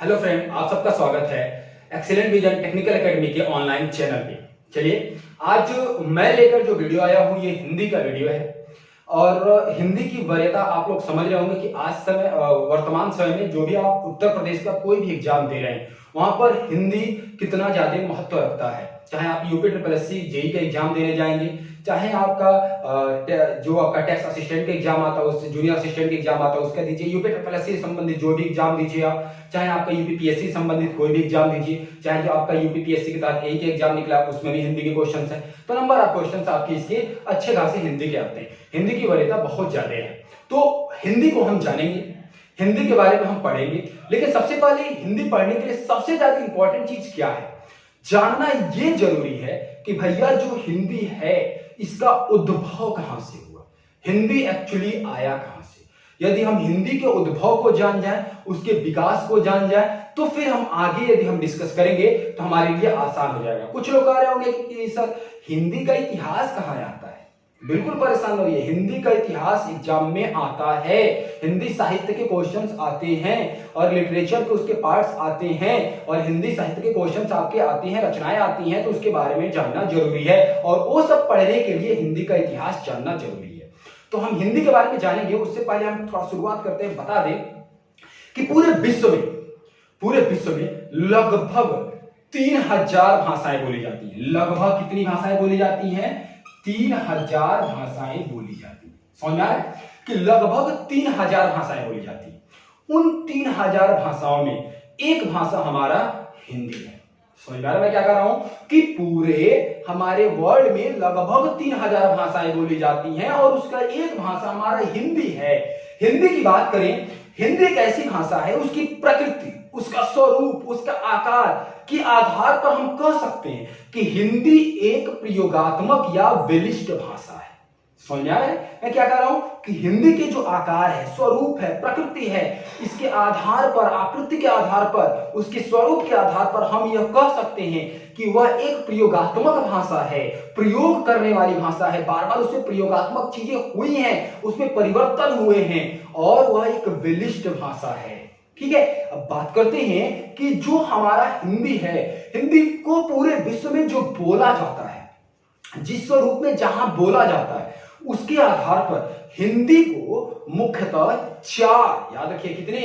Hello friend, आप सबका स्वागत है एक्सीलेंट विजन टेक्निकल एकेडमी के ऑनलाइन चैनल पे। चलिए, आज मैं लेकर जो वीडियो आया हूँ ये हिंदी का वीडियो है। और हिंदी की वरीयता आप लोग समझ रहे होंगे कि आज समय वर्तमान समय में जो भी आप उत्तर प्रदेश का कोई भी एग्जाम दे रहे हैं वहां पर हिंदी कितना ज्यादा महत्व रखता है। चाहे आप यूपी SSC जेई का एग्जाम देने जाएंगे, चाहे आपका जो आपका टैक्स असिस्टेंट का एग्जाम आता है, उससे जूनियर असिस्टेंट का एग्जाम आता है उसका दीजिए, यूपी SSC से संबंधित जो भी एग्जाम दीजिए आप, चाहे आपका यूपीपीएससी संबंधित कोई भी एग्जाम दीजिए, चाहे जो आपका यूपीपीएससी के तहत एक एग्जाम निकला उसमें भी हिंदी के क्वेश्चन है, तो नंबर ऑफ क्वेश्चन आपके इसके अच्छे खासे हिंदी के आते हैं। हिंदी की वरीयता बहुत ज्यादा है, तो हिंदी को हम जानेंगे, हिंदी के बारे में हम पढ़ेंगे। लेकिन सबसे पहले हिंदी पढ़ने के लिए सबसे ज्यादा इंपॉर्टेंट चीज क्या है, जानना ये जरूरी है कि भैया जो हिंदी है इसका उद्भव कहां से हुआ, हिंदी एक्चुअली आया कहां से। यदि हम हिंदी के उद्भव को जान जाएं, उसके विकास को जान जाएं, तो फिर हम आगे यदि हम डिस्कस करेंगे तो हमारे लिए आसान हो जाएगा। कुछ लोग कह रहे होंगे कि सर हिंदी का इतिहास कहां आता है, बिल्कुल परेशान हो रही है। हिंदी का इतिहास एग्जाम में आता है, हिंदी साहित्य के क्वेश्चंस आते हैं और लिटरेचर के उसके पार्ट्स आते हैं और हिंदी साहित्य के क्वेश्चंस आपके आते हैं, रचनाएं आती हैं, तो उसके बारे में जानना जरूरी है और वो सब पढ़ने के लिए हिंदी का इतिहास जानना जरूरी है। तो हम हिंदी के बारे में जानेंगे, उससे पहले हम थोड़ा शुरुआत करते हैं, बता दें कि पूरे विश्व में लगभग 3000 भाषाएं बोली जाती हैं। लगभग कितनी भाषाएं बोली जाती हैं? 3000 भाषाएं बोली जाती हैं। समझ में आ रहा है कि लगभग 3000 भाषाएं बोली जाती हैं। उन 3000 भाषाओं में एक भाषा हमारा हिंदी है। समझ में आ रहा है मैं क्या कर रहा हूं कि पूरे हमारे वर्ल्ड में लगभग 3000 भाषाएं बोली जाती हैं और उसका एक भाषा हमारा हिंदी है। हिंदी की बात करें, हिंदी एक ऐसी भाषा है, उसकी प्रकृति, उसका स्वरूप, उसका आकार के आधार पर हम कह सकते हैं कि हिंदी एक प्रयोगात्मक या विशिष्ट भाषा है। समझ में आ रहा है मैं क्या कह रहा हूं कि हिंदी के जो आकार है, स्वरूप है, प्रकृति है, इसके आधार पर, आकृति के आधार पर, उसके स्वरूप के आधार पर हम यह कह सकते हैं कि वह एक प्रयोगात्मक भाषा है, प्रयोग करने वाली भाषा है। बार बार उसमें प्रयोगात्मक चीजें हुई हैं, उसमें परिवर्तन हुए हैं और वह एक विशिष्ट भाषा है। ठीक है, अब बात करते हैं कि जो हमारा हिंदी है, हिंदी को पूरे विश्व में जो बोला जाता है, जिस स्वरूप में जहां बोला जाता है, उसके आधार पर हिंदी को मुख्यतः चार, याद रखिए कितने,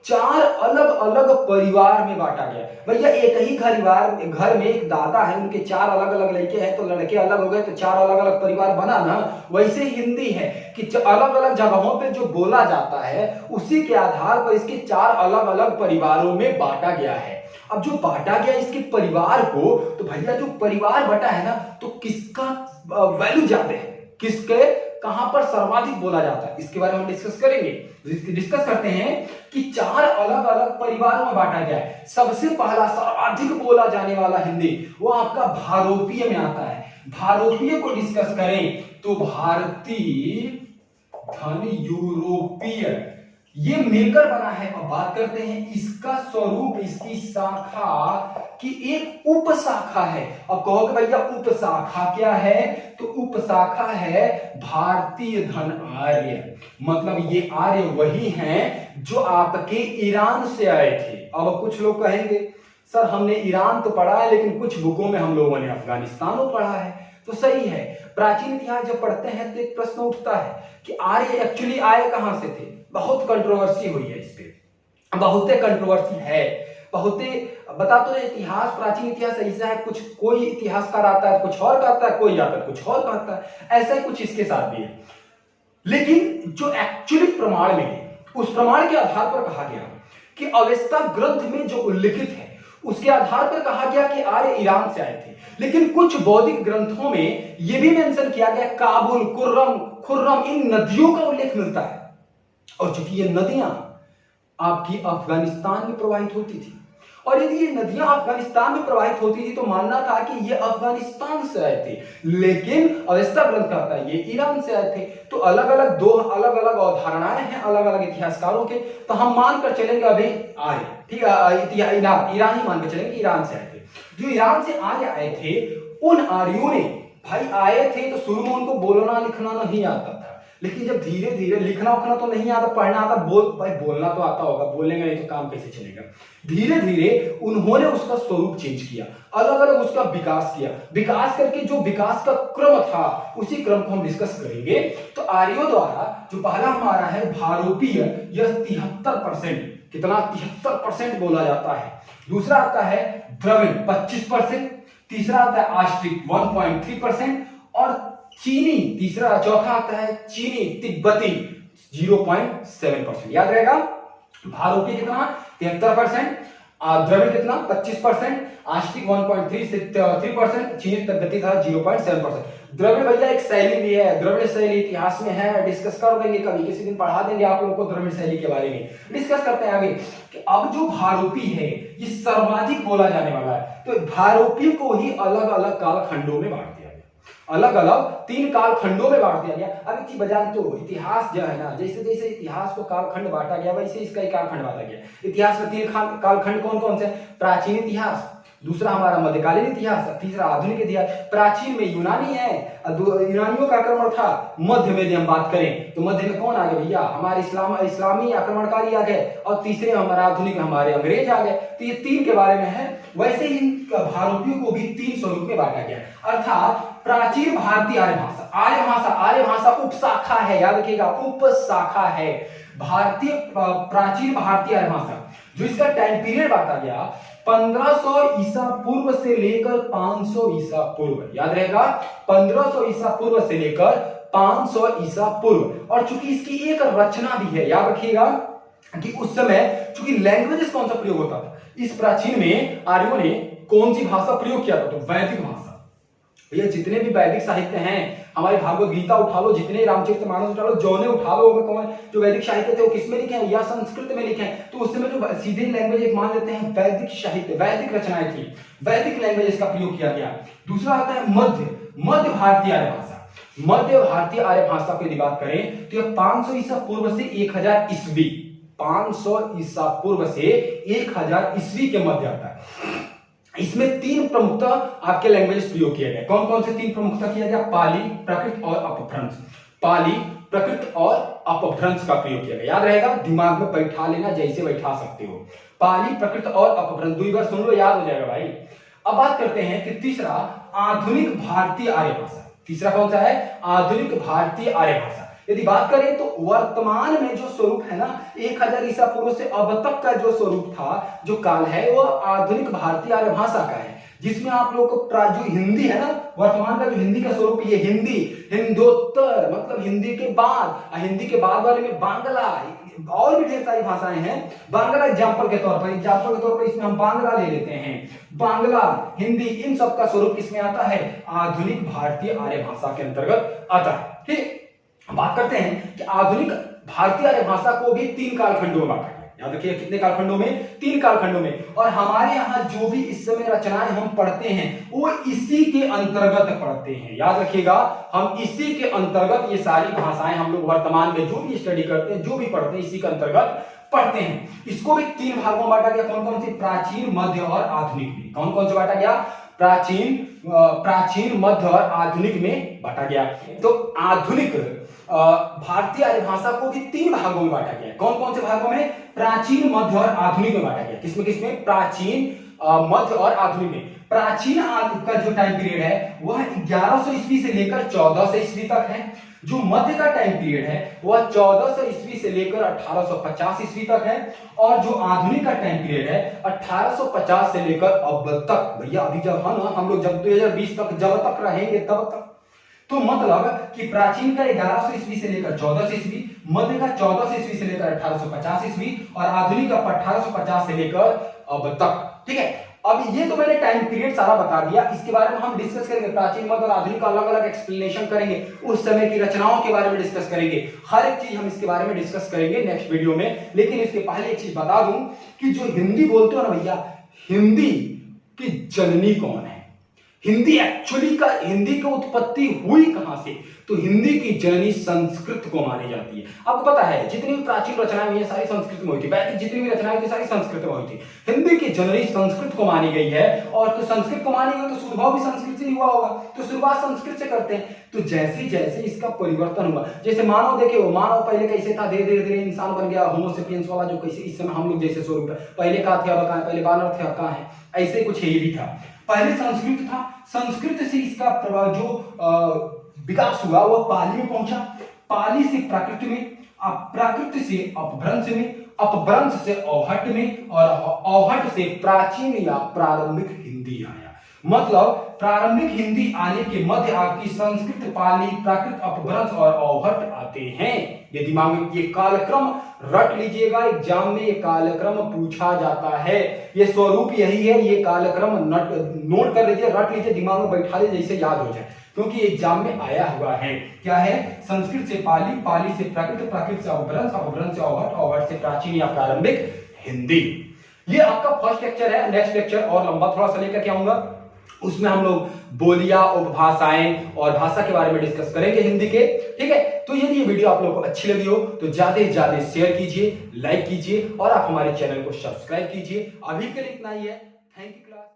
4 अलग अलग परिवार में बांटा गया। भैया एक ही घर में एक दादा है, उनके 4 अलग अलग लड़के हैं, तो लड़के अलग हो गए तो 4 अलग अलग परिवार बना ना। वैसे हिंदी है कि अलग अलग जगहों पे जो बोला जाता है उसी के आधार पर इसके 4 अलग अलग परिवारों में बांटा गया है। अब जो बांटा गया इसके परिवार को, तो भैया जो परिवार बटा है ना, तो किसका वैल्यू ज्यादा है, किसके कहां पर सर्वाधिक बोला जाता है, इसके बारे में हम डिस्कस करेंगे। डिस्कस करते हैं कि 4 अलग अलग परिवारों में बांटा गया है। सबसे पहला सर्वाधिक बोला जाने वाला हिंदी वो आपका भारोपीय में आता है। भारोपीय को डिस्कस करें तो भारतीय, धन, यूरोपीय, ये मिलकर बना है। अब बात करते हैं इसका स्वरूप, इसकी शाखा की एक उपशाखा है। अब कहोगे भैया उपशाखा क्या है, तो उपशाखा है भारतीय धन आर्य। मतलब ये आर्य वही हैं जो आपके ईरान से आए थे। अब कुछ लोग कहेंगे सर हमने ईरान तो पढ़ा है लेकिन कुछ बुकों में हम लोगों ने अफगानिस्तान पढ़ा है, तो सही है। प्राचीन इतिहास जब पढ़ते हैं तो एक प्रश्न उठता है कि आर्य एक्चुअली आए कहां से थे। बहुत कंट्रोवर्सी हुई है इस पे, बहुते कंट्रोवर्सी है, बहुते बता तो इतिहास, प्राचीन इतिहास ऐसा है, कुछ कोई इतिहासकार आता है कुछ और कहता है, कोई आता है कुछ और कहता है, ऐसा ही कुछ इसके साथ भी है। लेकिन जो एक्चुअली प्रमाण मिले, उस प्रमाण के आधार पर कहा गया कि अवेस्ता ग्रंथ में जो उल्लिखित है उसके आधार पर कहा गया कि आर्य ईरान से आए थे। लेकिन कुछ बौद्धिक ग्रंथों में यह भी मेंशन किया गया काबुल, खुर्रम, इन नदियों का उल्लेख मिलता है। और चूंकि ये नदियां आपकी अफगानिस्तान में प्रवाहित होती थी, और यदि ये नदियां अफगानिस्तान में प्रवाहित होती थी तो मानना था कि ये अफगानिस्तान से आए थे। लेकिन अवेस्ता ग्रंथ कहता है ये ईरान से आए थे। तो अलग अलग दो अलग अलग अवधारणाएं हैं अलग अलग इतिहासकारों के, तो हम मानकर चलेंगे अभी आर्य, ठीक है, ईरान ही मानकर चलेंगे ईरान से आए थे। जो ईरान से आर्य आए थे, उन आर्यों ने भाई आए थे तो शुरू में उनको बोलना लिखना नहीं आता था, लेकिन जब धीरे धीरे लिखना उखना तो नहीं आता, पढ़ना आता, भाई बोलना तो आता होगा, बोलेंगे नहीं तो काम कैसे चलेगा। धीरे धीरे उन्होंने उसका स्वरूप चेंज किया, अलग अलग उसका विकास किया, विकास करके जो विकास का क्रम था उसी क्रम को हम डिस्कस करेंगे। तो आर्यों द्वारा जो पहला हमारा है भारोपीय, यह 73%, कितना 73% बोला जाता है। दूसरा आता है द्रविड़ 25%, तीसरा आता है आस्ट्रिक 1.3% और चीनी चौथा आता है चीनी तिब्बती 0.7%। याद रहेगा, भारोपी कितना 73%, द्रविड़ कितना 25%, आस्ट्रिक 1.3 से 3%, चीनी तिब्बती था 0.7%। द्रविड़ भैया एक शैली भी है, द्रविड़ शैली इतिहास में है, डिस्कस कर देंगे कभी, किसी दिन पढ़ा देंगे आप लोगों को द्रविड़ शैली के बारे में। डिस्कस करते हैं आगे कि अब जो भारोपी है ये सर्वाधिक बोला जाने वाला है। तो भारोपी को ही अलग अलग कालखंडों में बांट दिया गया, अलग अलग 3 कालखंडों में बांट दिया गया। अब एक चीज बजा तो इतिहास जो है ना, जैसे जैसे इतिहास को कालखंड बांटा गया वैसे इसका ही कालखंड बांटा गया। इतिहास में 3 कालखंड कौन कौन से? प्राचीन इतिहास, दूसरा हमारा मध्यकालीन इतिहास, तीसरा आधुनिक इतिहास। प्राचीन में यूनानी है, यूनानियों का आक्रमण था। मध्य में हम बात करें तो मध्य में कौन आ गए भैया? हमारे इस्लामी आक्रमणकारी आ गए, और तीसरे हमारा आधुनिक हमारे अंग्रेज आ गए। तो ये 3 के बारे में है। वैसे ही भारोपियों को भी 3 स्वरूप में बांटा गया, अर्थात प्राचीन भारतीय आर्य भाषा, आर्य भाषा उपशाखा है, याद रखिएगा उपशाखा है भारतीय, प्राचीन भारतीय आर्य भाषा। जो इसका टाइम पीरियड बांटा गया 1500 ईसा पूर्व से लेकर 500 ईसा पूर्व, याद रहेगा 1500 ईसा पूर्व से लेकर 500 ईसा पूर्व। और चूंकि इसकी एक रचना भी है, याद रखिएगा कि उस समय चूंकि लैंग्वेजेस कौन सा प्रयोग होता था, इस प्राचीन में आर्यों ने कौन सी भाषा प्रयोग किया था? तो वैदिक भाषा। भैया जितने भी वैदिक साहित्य हैं, हमारी भागवत गीता उठा लो, जितने रामचरितमानस उठा लो, जौने उठा लो, कौन जो वैदिक साहित्य थे वो किसमें लिखे हैं? या संस्कृत में लिखे हैं। तो उस समय जो सीधे लैंग्वेज एक मान लेते हैं वैदिक साहित्य, वैदिक रचनाएं थी, वैदिक लैंग्वेजेस का प्रयोग किया गया। दूसरा आता है मध्य भारतीय आर्य भाषा। मध्य भारतीय आर्य भाषा की बात करें तो यह 500 ईसा पूर्व से 1000 ईस्वी, 500 ईसा पूर्व से 1000 ईस्वी के मध्य आता है। इसमें 3 प्रमुखता आपके लैंग्वेज प्रयोग किए गए। कौन कौन से 3 प्रमुखता किया गया? पाली, प्राकृत और अपभ्रंश। पाली, प्राकृत और अपभ्रंश का प्रयोग किया गया। याद रहेगा, दिमाग में बैठा लेना, जैसे बैठा सकते हो। पाली, प्राकृत और अपभ्रंश 2 बार सुन लो, याद हो जाएगा भाई। अब बात करते हैं कि तीसरा आधुनिक भारतीय आर्य भाषा। तीसरा कौन सा है? आधुनिक भारतीय आर्य भाषा। यदि बात करें तो वर्तमान में जो स्वरूप है ना, 1000 ईसा पूर्व से अब तक का जो स्वरूप था, जो काल है, वो आधुनिक भारतीय आर्य भाषा का है, जिसमें आप लोग को जो हिंदी है ना, वर्तमान का जो हिंदी का स्वरूप, ये हिंदी, हिंदोत्तर मतलब हिंदी के बाद, हिंदी के बाद वाले में बांग्ला, और भी ढेर सारी भाषाएं हैं। बांग्ला एग्जाम्पल के तौर पर इसमें हम बांग्ला ले लेते हैं। बांग्ला, हिंदी, इन सब का स्वरूप किसमें आता है? आधुनिक भारतीय आर्य भाषा के अंतर्गत आता है। ठीक, बात करते हैं कि आधुनिक भारतीय आर्य भाषा को भी 3 कालखंडों में बांटा गया। याद रखिए कितने कालखंडों में? 3 कालखंडों में। और हमारे यहाँ जो भी इस समय रचनाएं हम पढ़ते हैं वो इसी के अंतर्गत पढ़ते हैं। याद रखिएगा, हम इसी के अंतर्गत ये सारी भाषाएं हम लोग वर्तमान में जो भी स्टडी करते हैं, जो भी पढ़ते हैं, इसी के अंतर्गत पढ़ते हैं। इसको भी 3 भागों में बांटा गया। कौन कौन सी? प्राचीन, मध्य और आधुनिक में। कौन कौन से बांटा गया? प्राचीन, मध्य और आधुनिक में बांटा गया। तो आधुनिक भारतीय आर्य भाषा को भी 3 भागों में बांटा गया। कौन कौन से भागों में? प्राचीन, मध्य और आधुनिक में बांटा गया। किसमें किसमें? प्राचीन, मध्य और आधुनिक में। प्राचीन का जो टाइम पीरियड है वह 1100 ईस्वी से लेकर 1400 ईस्वी तक है। जो मध्य का टाइम पीरियड है वह 1400 ईस्वी से लेकर 1850 ईस्वी तक है। और जो आधुनिक का टाइम पीरियड है 1850 से लेकर अब तक। भैया अभी जब हम लोग जब 2020 तक जब तक रहेंगे तब तक। तो मतलब कि प्राचीन का 1100 ईस्वी से लेकर 1400 ईस्वी, मध्य का 1400 ईस्वी से लेकर 1850 ईस्वी, और आधुनिक का 1850 से लेकर अब तक। ठीक है, अब ये तो मैंने टाइम पीरियड सारा बता दिया। इसके बारे में हम डिस्कस करेंगे, प्राचीन, मध्य और आधुनिक का अलग अलग एक्सप्लेनेशन करेंगे, उस समय की रचनाओं के बारे में डिस्कस करेंगे। हर एक चीज हम इसके बारे में डिस्कस करेंगे नेक्स्ट वीडियो में। लेकिन इसके पहले एक चीज बता दूं कि जो हिंदी बोलते हो ना भैया, हिंदी की जननी कौन है? हिंदी एक्चुअली का हिंदी की उत्पत्ति हुई कहां से? तो हिंदी की जननी संस्कृत को मानी जाती है। आपको पता है जितनी भी प्राचीन रचनाएं हुई है सारी संस्कृत में हुई थी, वैदिक जितनी भी रचनाएं थी सारी संस्कृत में हुई थी। हिंदी की जननी संस्कृत को मानी गई है, और तो संस्कृत को मानी गई तो शुरुआत भी संस्कृत से ही हुआ होगा, तो शुरुआत संस्कृत से करते हैं। तो जैसे जैसे इसका परिवर्तन हुआ, जैसे मानव देखे हो, मानव पहले कैसे था, धीरे धीरे धीरे इंसान बन गया, होमोसेपियंस वाला जो कैसे इस समय हम लोग जैसे स्वरूप है, पहले कहा थे अब कहां है, पहले बानर थे अब कहां है, ऐसे कुछ ये भी था। पहले संस्कृत था, संस्कृत से इसका प्रभाव जो विकास हुआ वह पाली में पहुंचा, पाली से प्राकृत में, प्राकृत से अपभ्रंश में, अपभ्रंश से औहट में, और औहट से प्राचीन या प्रारंभिक हिंदी आया। मतलब प्रारंभिक हिंदी आने के मध्य आपकी संस्कृत, पाली, प्राकृत, अपभ्रंश और औहट आते हैं। ये दिमाग में ये कालक्रम रट लीजिएगा, एग्जाम में ये कालक्रम पूछा जाता है, ये स्वरूप यही है, ये कालक्रम नोट कर लीजिए, रट लीजिए, दिमाग में बैठा लीजिए, जैसे याद हो जाए, क्योंकि एग्जाम में आया हुआ है। क्या है? संस्कृत से पाली, पाली से प्राकृत, प्राकृत से अपभ्रंश, अपभ्रंश से औहट, औहट से प्राचीन या प्रारंभिक हिंदी। ये आपका फर्स्ट लेक्चर है। नेक्स्ट लेक्चर और लंबा थोड़ा सा लेकर के आऊंगा, उसमें हम लोग बोलियां, उपभाषाएं और भाषा के बारे में डिस्कस करेंगे हिंदी के। ठीक है, तो यदि ये वीडियो आप लोगों को अच्छी लगी हो तो ज्यादा से ज्यादा शेयर कीजिए, लाइक कीजिए, और आप हमारे चैनल को सब्सक्राइब कीजिए। अभी के लिए इतना ही है। Thank you class.